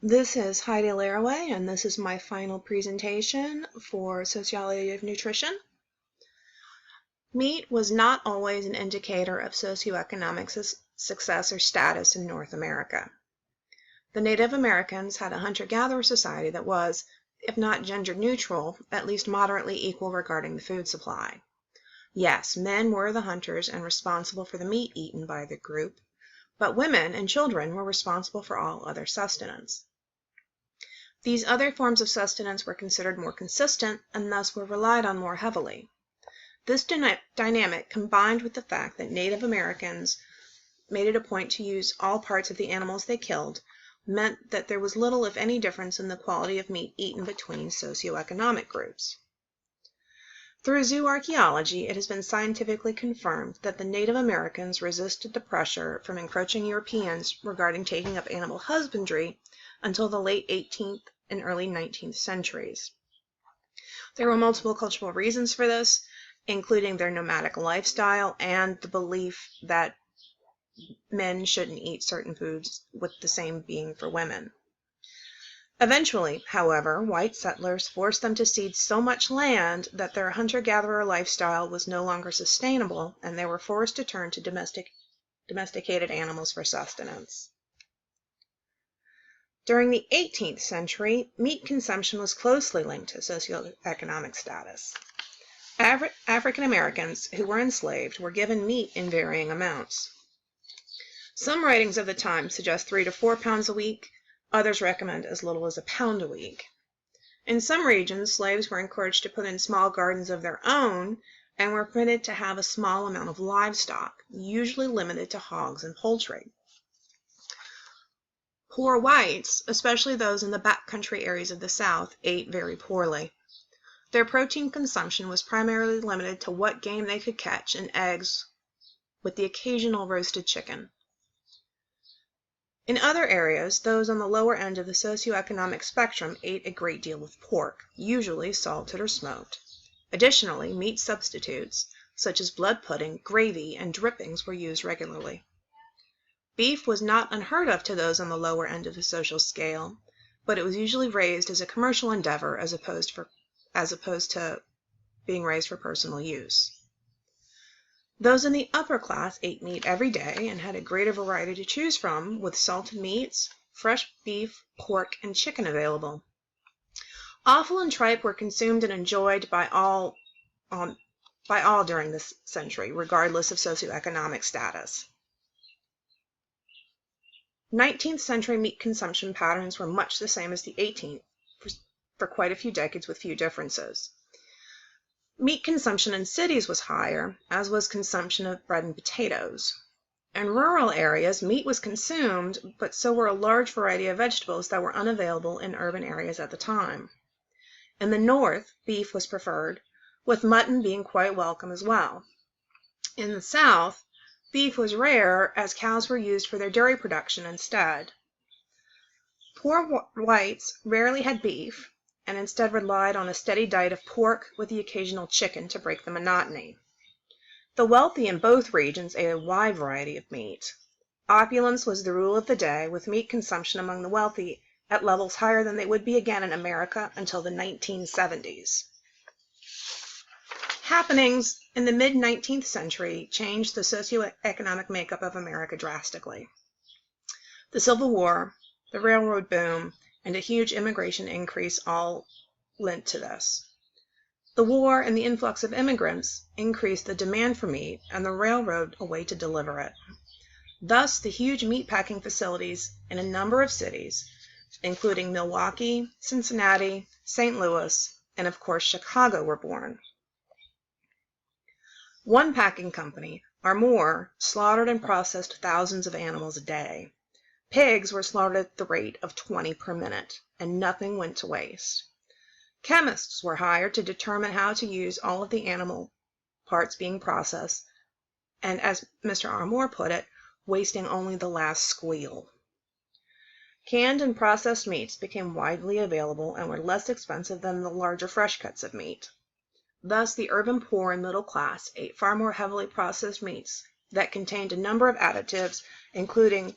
This is Heidi Laraway, and this is my final presentation for Sociology of Nutrition. Meat was not always an indicator of socioeconomic success or status in North America. The Native Americans had a hunter-gatherer society that was, if not gender neutral, at least moderately equal regarding the food supply. Yes, men were the hunters and responsible for the meat eaten by the group, but women and children were responsible for all other sustenance. These other forms of sustenance were considered more consistent and thus were relied on more heavily. This dynamic, combined with the fact that Native Americans made it a point to use all parts of the animals they killed, meant that there was little, if any, difference in the quality of meat eaten between socioeconomic groups. Through zoo archaeology, it has been scientifically confirmed that the Native Americans resisted the pressure from encroaching Europeans regarding taking up animal husbandry until the late 18th and early 19th centuries. There were multiple cultural reasons for this, including their nomadic lifestyle and the belief that men shouldn't eat certain foods, with the same being for women. Eventually, however, white settlers forced them to cede so much land that their hunter-gatherer lifestyle was no longer sustainable, and they were forced to turn to domesticated animals for sustenance. During the 18th century, meat consumption was closely linked to socioeconomic status. African Americans who were enslaved were given meat in varying amounts. Some writings of the time suggest 3 to 4 pounds a week. Others recommend as little as a pound a week. In some regions, slaves were encouraged to put in small gardens of their own and were permitted to have a small amount of livestock, usually limited to hogs and poultry. Poor whites, especially those in the backcountry areas of the South, ate very poorly. Their protein consumption was primarily limited to what game they could catch and eggs, with the occasional roasted chicken. In other areas, those on the lower end of the socioeconomic spectrum ate a great deal of pork, usually salted or smoked. Additionally, meat substitutes, such as blood pudding, gravy, and drippings were used regularly. Beef was not unheard of to those on the lower end of the social scale, but it was usually raised as a commercial endeavor as opposed to being raised for personal use. Those in the upper class ate meat every day and had a greater variety to choose from, with salted meats, fresh beef, pork, and chicken available. Offal and tripe were consumed and enjoyed by all during this century, regardless of socioeconomic status. 19th century meat consumption patterns were much the same as the 18th, for quite a few decades with few differences. Meat consumption in cities was higher, as was consumption of bread and potatoes. In rural areas, meat was consumed, but so were a large variety of vegetables that were unavailable in urban areas at the time. In the North, beef was preferred, with mutton being quite welcome as well. In the South, beef was rare, as cows were used for their dairy production instead. Poor whites rarely had beef, and instead relied on a steady diet of pork with the occasional chicken to break the monotony. The wealthy in both regions ate a wide variety of meat. Opulence was the rule of the day, with meat consumption among the wealthy at levels higher than they would be again in America until the 1970s. Happenings in the mid-19th century changed the socioeconomic makeup of America drastically. The Civil War, the railroad boom, and a huge immigration increase all lent to this. The war and the influx of immigrants increased the demand for meat and the railroad a way to deliver it. Thus, the huge meatpacking facilities in a number of cities, including Milwaukee, Cincinnati, St. Louis, and of course Chicago, were born. One packing company, Armour, slaughtered and processed thousands of animals a day. Pigs were slaughtered at the rate of 20 per minute, and nothing went to waste. Chemists were hired to determine how to use all of the animal parts being processed, and as Mr. Armour put it, wasting only the last squeal. Canned and processed meats became widely available and were less expensive than the larger fresh cuts of meat. Thus, the urban poor and middle class ate far more heavily processed meats that contained a number of additives, including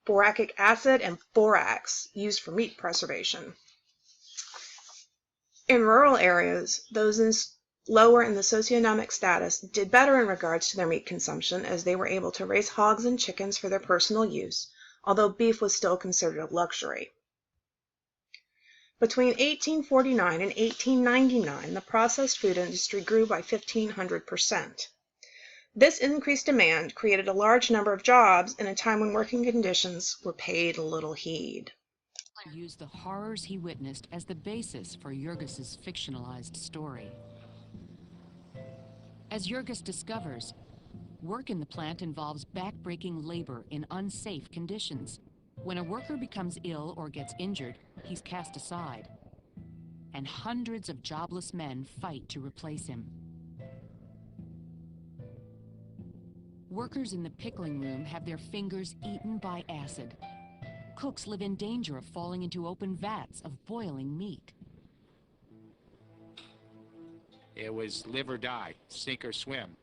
boracic acid, and borax used for meat preservation. In rural areas, those lower in the socioeconomic status did better in regards to their meat consumption, as they were able to raise hogs and chickens for their personal use, although beef was still considered a luxury. Between 1849 and 1899, the processed food industry grew by 1,500%. This increased demand created a large number of jobs in a time when working conditions were paid little heed. Used the horrors he witnessed as the basis for Jurgis's fictionalized story. As Jurgis discovers, work in the plant involves back-breaking labor in unsafe conditions. When a worker becomes ill or gets injured, he's cast aside, and hundreds of jobless men fight to replace him. Workers in the pickling room have their fingers eaten by acid. Cooks live in danger of falling into open vats of boiling meat. It was live or die, sink or swim.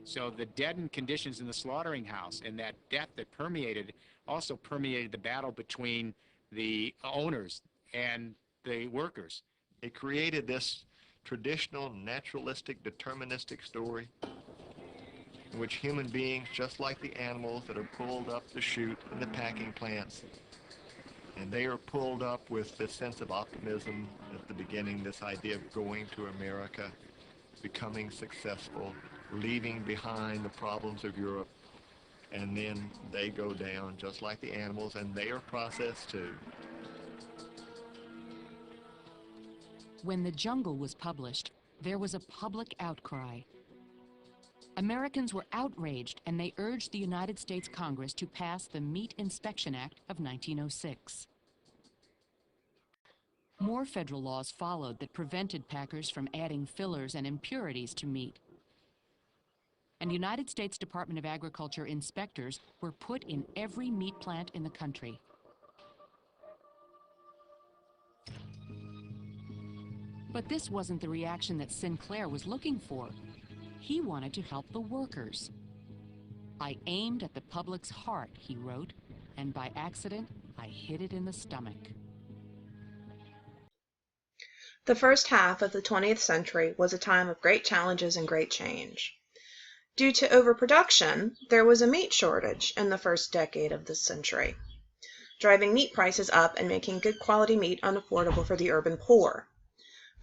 So the deadened conditions in the slaughtering house and that death that permeated also permeated the battle between the owners and the workers. It created this traditional, naturalistic, deterministic story in which human beings, just like the animals that are pulled up the chute in the packing plants, and they are pulled up with this sense of optimism at the beginning, this idea of going to America, becoming successful, leaving behind the problems of Europe, and then they go down just like the animals, and they are processed too. When The Jungle was published, there was a public outcry. Americans were outraged, and they urged the United States Congress to pass the Meat Inspection Act of 1906. More federal laws followed that prevented packers from adding fillers and impurities to meat. And United States Department of Agriculture inspectors were put in every meat plant in the country. But this wasn't the reaction that Sinclair was looking for. He wanted to help the workers. "I aimed at the public's heart," he wrote, "and by accident, I hit it in the stomach." The first half of the 20th century was a time of great challenges and great change. Due to overproduction, there was a meat shortage in the first decade of this century, driving meat prices up and making good quality meat unaffordable for the urban poor.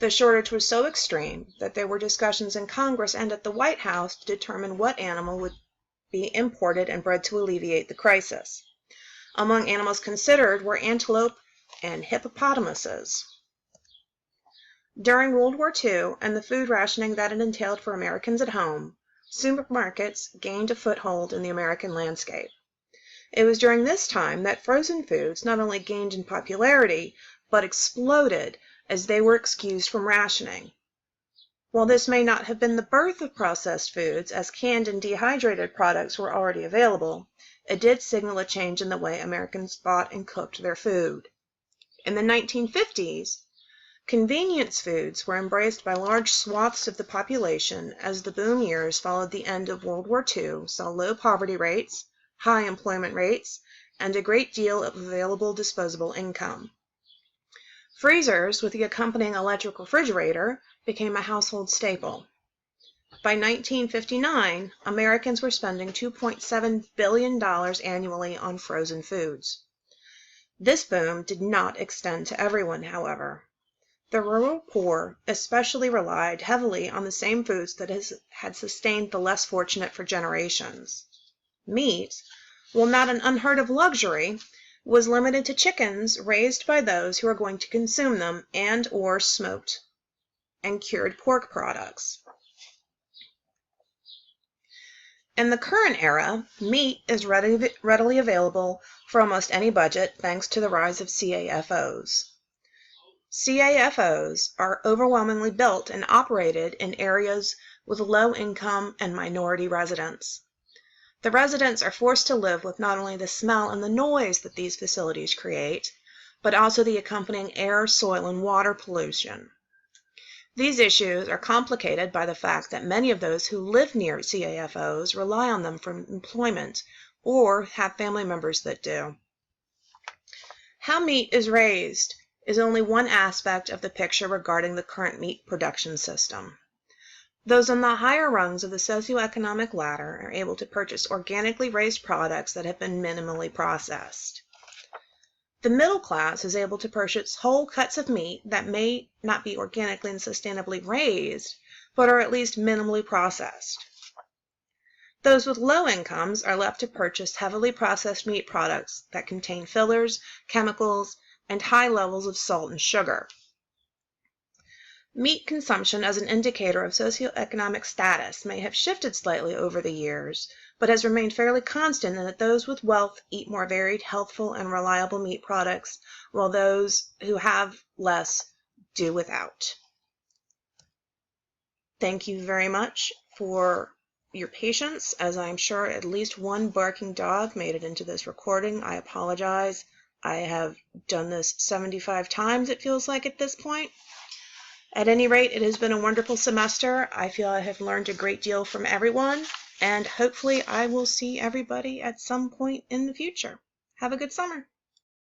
The shortage was so extreme that there were discussions in Congress and at the White House to determine what animal would be imported and bred to alleviate the crisis. Among animals considered were antelope and hippopotamuses. During World War II and the food rationing that it entailed for Americans at home, supermarkets gained a foothold in the American landscape. It was during this time that frozen foods not only gained in popularity, but exploded as they were excused from rationing. While this may not have been the birth of processed foods, as canned and dehydrated products were already available, it did signal a change in the way Americans bought and cooked their food. In the 1950s, convenience foods were embraced by large swaths of the population as the boom years followed the end of World War II saw low poverty rates, high employment rates, and a great deal of available disposable income. Freezers with the accompanying electric refrigerator became a household staple. By 1959, Americans were spending $2.7 billion annually on frozen foods. This boom did not extend to everyone, however. The rural poor especially relied heavily on the same foods that had sustained the less fortunate for generations. Meat, while not an unheard of luxury, was limited to chickens raised by those who were going to consume them and/or smoked and cured pork products. In the current era, meat is readily available for almost any budget thanks to the rise of CAFOs. CAFOs are overwhelmingly built and operated in areas with low income and minority residents. The residents are forced to live with not only the smell and the noise that these facilities create, but also the accompanying air, soil, and water pollution. These issues are complicated by the fact that many of those who live near CAFOs rely on them for employment or have family members that do. How meat is raised is only one aspect of the picture regarding the current meat production system. Those on the higher rungs of the socioeconomic ladder are able to purchase organically raised products that have been minimally processed. The middle class is able to purchase whole cuts of meat that may not be organically and sustainably raised, but are at least minimally processed. Those with low incomes are left to purchase heavily processed meat products that contain fillers, chemicals, and high levels of salt and sugar. Meat consumption as an indicator of socioeconomic status may have shifted slightly over the years, but has remained fairly constant in that those with wealth eat more varied, healthful, and reliable meat products, while those who have less do without. Thank you very much for your patience, as I'm sure at least one barking dog made it into this recording. I apologize. I have done this 75 times, it feels like, at this point. At any rate, it has been a wonderful semester. I feel I have learned a great deal from everyone, and hopefully I will see everybody at some point in the future. Have a good summer.